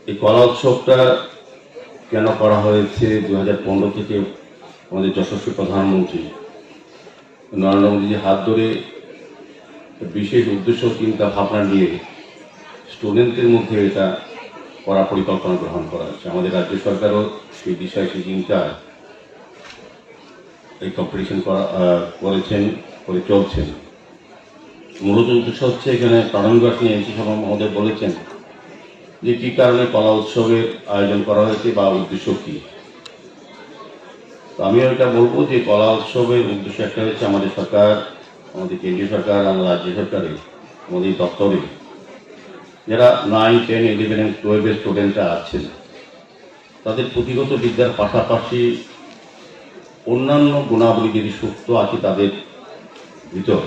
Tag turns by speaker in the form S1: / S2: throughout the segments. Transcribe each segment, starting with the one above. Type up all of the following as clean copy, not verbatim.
S1: এই কলা উৎসবটা কেন করা হয়েছে 2015 থেকে আমাদের যশস্বী প্রধানমন্ত্রী নরেন্দ্র মোদীজির হাত ধরে বিশেষ উদ্দেশ্য চিন্তা ভাবনা নিয়ে স্টুডেন্টদের মধ্যে এটা করার পরিকল্পনা গ্রহণ করা হয়েছে। আমাদের রাজ্য সরকারও সেই বিষয়ে সেই চিন্তা এই কম্পিটিশন করেছেন করে চলছেন। মূলত উদ্দেশ্য হচ্ছে এখানে প্রারম্ভিক নিয়ে এমসি সভা মহোদয় বলেছেন যে কী কারণে কলা উৎসবের আয়োজন করা হয়েছে বা উদ্দেশ্য কী। তো আমিও এটা বলবো যে কলা উৎসবের উদ্দেশ্য একটা হচ্ছে আমাদের সরকার, আমাদের কেন্দ্রীয় সরকার, আমাদের রাজ্য সরকারের, আমাদের দপ্তরে যারা 9, 10, 11 এবং 12 স্টুডেন্টরা আছেন তাদের পুঁথিগত বিদ্যার পাশাপাশি অন্যান্য গুণাবলী যদি সুপ্ত আছে তাদের ভিতর,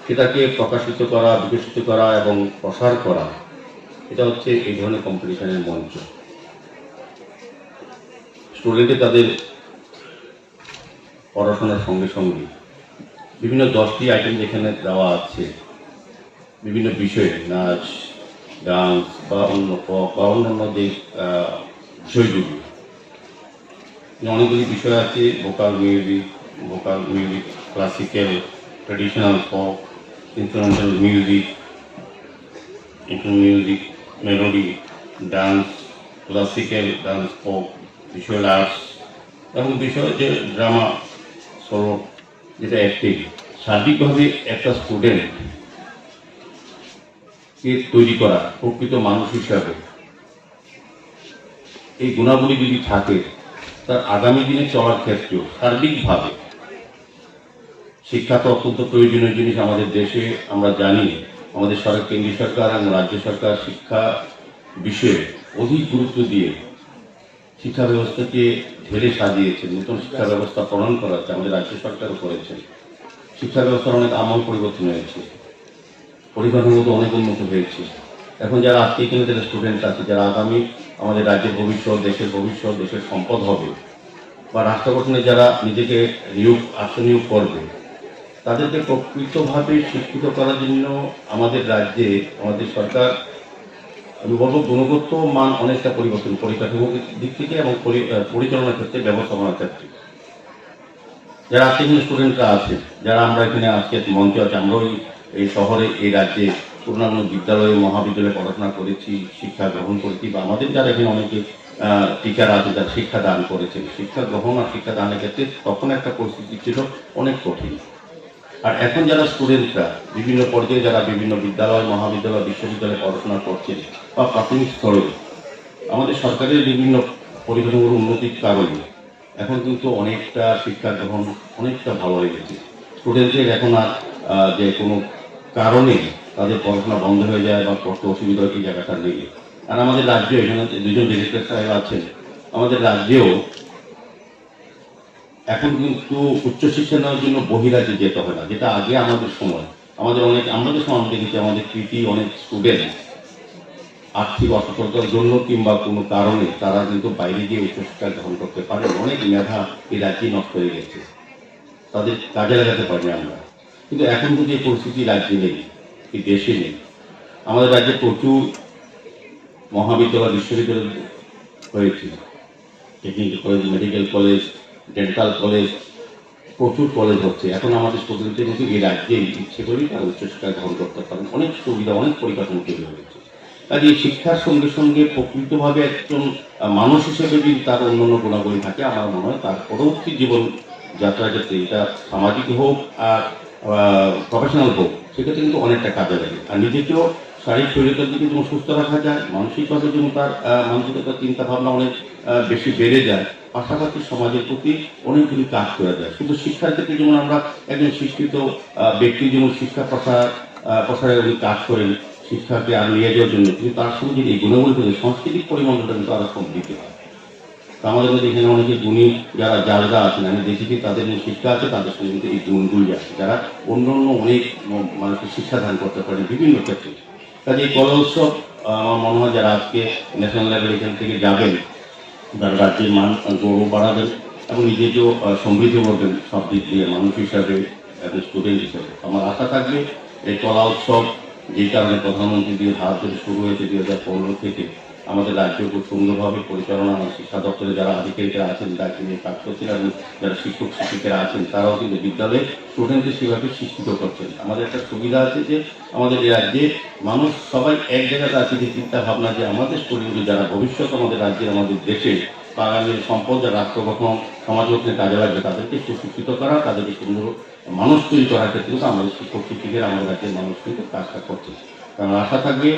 S1: সেটাকে প্রকাশিত করা, বিকশিত করা এবং প্রসার করা, এটা হচ্ছে এই ধরনের কম্পিটিশনের মঞ্চ। স্টুডেন্টে তাদের পড়াশোনার সঙ্গে সঙ্গে বিভিন্ন 10টি আইটেম যেখানে দেওয়া আছে, বিভিন্ন বিষয়ে নাচ, ডান্স বা অন্যান্য যে বিষয়গুলি, অনেকগুলি বিষয় আছে। Vocal music, classical, traditional folk, instrumental music, melody, dance, classical dance, folk, visual arts এবং বিষয় যে ড্রামা, সোলো, যেটা অ্যাক্টিং। সার্বিকভাবে একটা স্টুডেন্টকে তৈরি করা প্রকৃত মানুষ হিসাবে এই গুণাবলী যদি থাকে, তার আগামী দিনে চলার ক্ষেত্রেও সার্বিকভাবে শিক্ষা তো অত্যন্ত প্রয়োজনীয় জিনিস আমাদের দেশে। আমরা জানি আমাদের সরকার, কেন্দ্রীয় সরকার এবং রাজ্য সরকার শিক্ষা বিষয়ে অধিক গুরুত্ব দিয়ে শিক্ষা ব্যবস্থাকে ঢেলে সাজিয়েছে, নতুন শিক্ষা ব্যবস্থা প্রণয়ন করা হচ্ছে, আমাদের রাজ্য সরকারও করেছে। শিক্ষা ব্যবস্থার অনেক আমূল পরিবর্তন হয়েছে, পরিকাঠামো অনেক উন্নত হয়েছে। এখন যারা আজকে এখানে যারা স্টুডেন্ট আছে, যারা আগামী আমাদের রাজ্যের ভবিষ্যৎ, দেশের সম্পদ হবে বা রাষ্ট্র গঠনে যারা নিজেকে আত্মনিয়োগ করবে, তাদেরকে প্রকৃতভাবে শিক্ষিত করার জন্য আমাদের রাজ্যে আমাদের সরকার, আমি বলবো গুণগত মান অনেকটা পরিবর্তন, পরিকাঠামোর দিক থেকে এবং পরিচালনার ক্ষেত্রে, ব্যবস্থাপনার ক্ষেত্রে। যারা আজকে এখানে স্টুডেন্টরা আছে, যারা আমরা এখানে আজকে মঞ্চ আছে, আমরাও এই শহরে, এই রাজ্যে পূর্ণাঙ্গ বিদ্যালয়ে, মহাবিদ্যালয়ে পড়াশোনা করেছি, শিক্ষা গ্রহণ করেছি, বা আমাদের যারা এখানে অনেকে টিচার আছে যারা শিক্ষা দান করেছেন, শিক্ষা গ্রহণ আর শিক্ষা দানের ক্ষেত্রে তখন একটা পরিস্থিতি ছিল অনেক কঠিন। আর এখন যারা স্টুডেন্টরা বিভিন্ন পর্যায়ে, যারা বিভিন্ন বিদ্যালয়, মহাবিদ্যালয়, বিশ্ববিদ্যালয়ে পড়াশোনা করছেন বা প্রাথমিক স্তরে, আমাদের সরকারের বিভিন্ন পরিকাঠামোর উন্নতির কারণে এখন কিন্তু অনেকটা শিক্ষা গ্রহণ অনেকটা ভালো হয়ে গেছে। স্টুডেন্টদের এখন আর যে কোনো কারণে তাদের পড়াশোনা বন্ধ হয়ে যায় বা কষ্ট অসুবিধা এই জায়গাটা নেই। আর আমাদের রাজ্যে এখানে 2জন ডিরেক্টর সাহেব আছেন, আমাদের রাজ্যেও এখন কিন্তু উচ্চশিক্ষা নেওয়ার জন্য বহিরাজ্যে যেতে হয় না, যেটা আগে আমাদের সময়, আমাদের সময় দেখেছি আমাদের কৃতি অনেক স্টুডেন্ট আর্থিক অসচ্ছলতার জন্য কিংবা কোনো কারণে তারা কিন্তু বাইরে গিয়ে উচ্চশিক্ষা গ্রহণ করতে পারে। অনেক মেধা এই রাজ্যে নষ্ট হয়ে গেছে, তাদের কাজে লাগাতে পারিনি আমরা। কিন্তু এখন যদি এই পরিস্থিতি রাজ্যে নেই, এই দেশে নেই। আমাদের রাজ্যে প্রচুর মহাবিদ্যালয়, বিশ্ববিদ্যালয় হয়েছে, technical college, medical college, dental college, প্রচুর কলেজ হচ্ছে। এখন আমাদের স্টুডেন্টদের কিন্তু এই রাজ্যে ইচ্ছে করেই তারা উচ্চশিক্ষা গ্রহণ করতে পারেন, অনেক সুবিধা, অনেক পরিকাঠামো তৈরি হয়েছে। কাজে এই শিক্ষার সঙ্গে সঙ্গে প্রকৃতভাবে একজন মানুষ হিসেবে যদি তার অন্যান্য গুণাবলী থাকে, আমার মনে হয় তার পরবর্তী জীবন যাত্রার ক্ষেত্রে, এটা সামাজিক হোক আর প্রফেশনাল হোক, সেক্ষেত্রে কিন্তু অনেকটা কাজে লাগে। আর নিজেকেও শারীরিক শরীরের দিকে যেমন সুস্থ রাখা যায়, মানসিকভাবে যেমন তার মানসিকতার চিন্তাভাবনা অনেক বেশি বেড়ে যায়, পাশাপাশি সমাজের প্রতি অনেকগুলি কাজ করা যায়। শুধু শিক্ষার ক্ষেত্রে যেমন আমরা একজন শিক্ষিত ব্যক্তি যেমন শিক্ষা প্রসারে উনি কাজ করেন, শিক্ষাকে আর নিয়ে যাওয়ার জন্য, কিন্তু তার সঙ্গে যদি এই গুণগুলি থাকে, সাংস্কৃতিক পরিমণ্ডলটা কিন্তু আরো সমৃদ্ধ হয়। আমাদের মধ্যে এখানে অনেকে গুণী যারা আছেন, আমি দেখেছি তাদের যে শিক্ষা আছে, তাদের সঙ্গে কিন্তু এই গুণগুলি আছে, যারা অন্য অনেক মানুষকে শিক্ষা দান করতে পারেন বিভিন্ন ক্ষেত্রে। কাজে এই কলা উৎসব আমার মনে হয় যারা আজকে ন্যাশনাল লেভেল এখান থেকে যাবেন, তারা রাজ্যের মান গৌরব বাড়াবেন এবং নিজেকেও সমৃদ্ধি করবেন সব দিক দিয়ে, মানুষ হিসাবে এবং স্টুডেন্ট হিসাবে। আমার আশা থাকবে এই কলা উৎসব যেই কারণে প্রধানমন্ত্রী দিয়ে ধার ধরে শুরু হয়েছে 2015 থেকে আমাদের রাজ্য খুব সুন্দরভাবে পরিচালনা শিক্ষা দপ্তরে যারা আধিকারিকরা আছেন দায়িত্ব নিয়ে কাজ করছেন এবং যারা শিক্ষক শিক্ষিকারা আছেন তারাও কিন্তু বিদ্যালয়ে স্টুডেন্টদের সেভাবে শিক্ষিত করছেন। আমাদের একটা সুবিধা আছে যে আমাদের এই রাজ্যে মানুষ সবাই এক জায়গাতে আছে যে চিন্তা ভাবনা যে আমাদের স্টুডেন্ট যারা ভবিষ্যৎ আমাদের রাজ্যের আমাদের দেশে আগামী সম্পদ যারা রাষ্ট্র গঠন সমাজ গঠনে কাজে লাগবে তাদেরকে সুশিক্ষিত করা, তাদেরকে সুন্দর মানুষ তৈরি করার ক্ষেত্রে আমাদের শিক্ষক শিক্ষিকেরা আমাদের রাজ্যের মানুষ কিন্তু কাজটা করছে। কারণ আশা থাকবে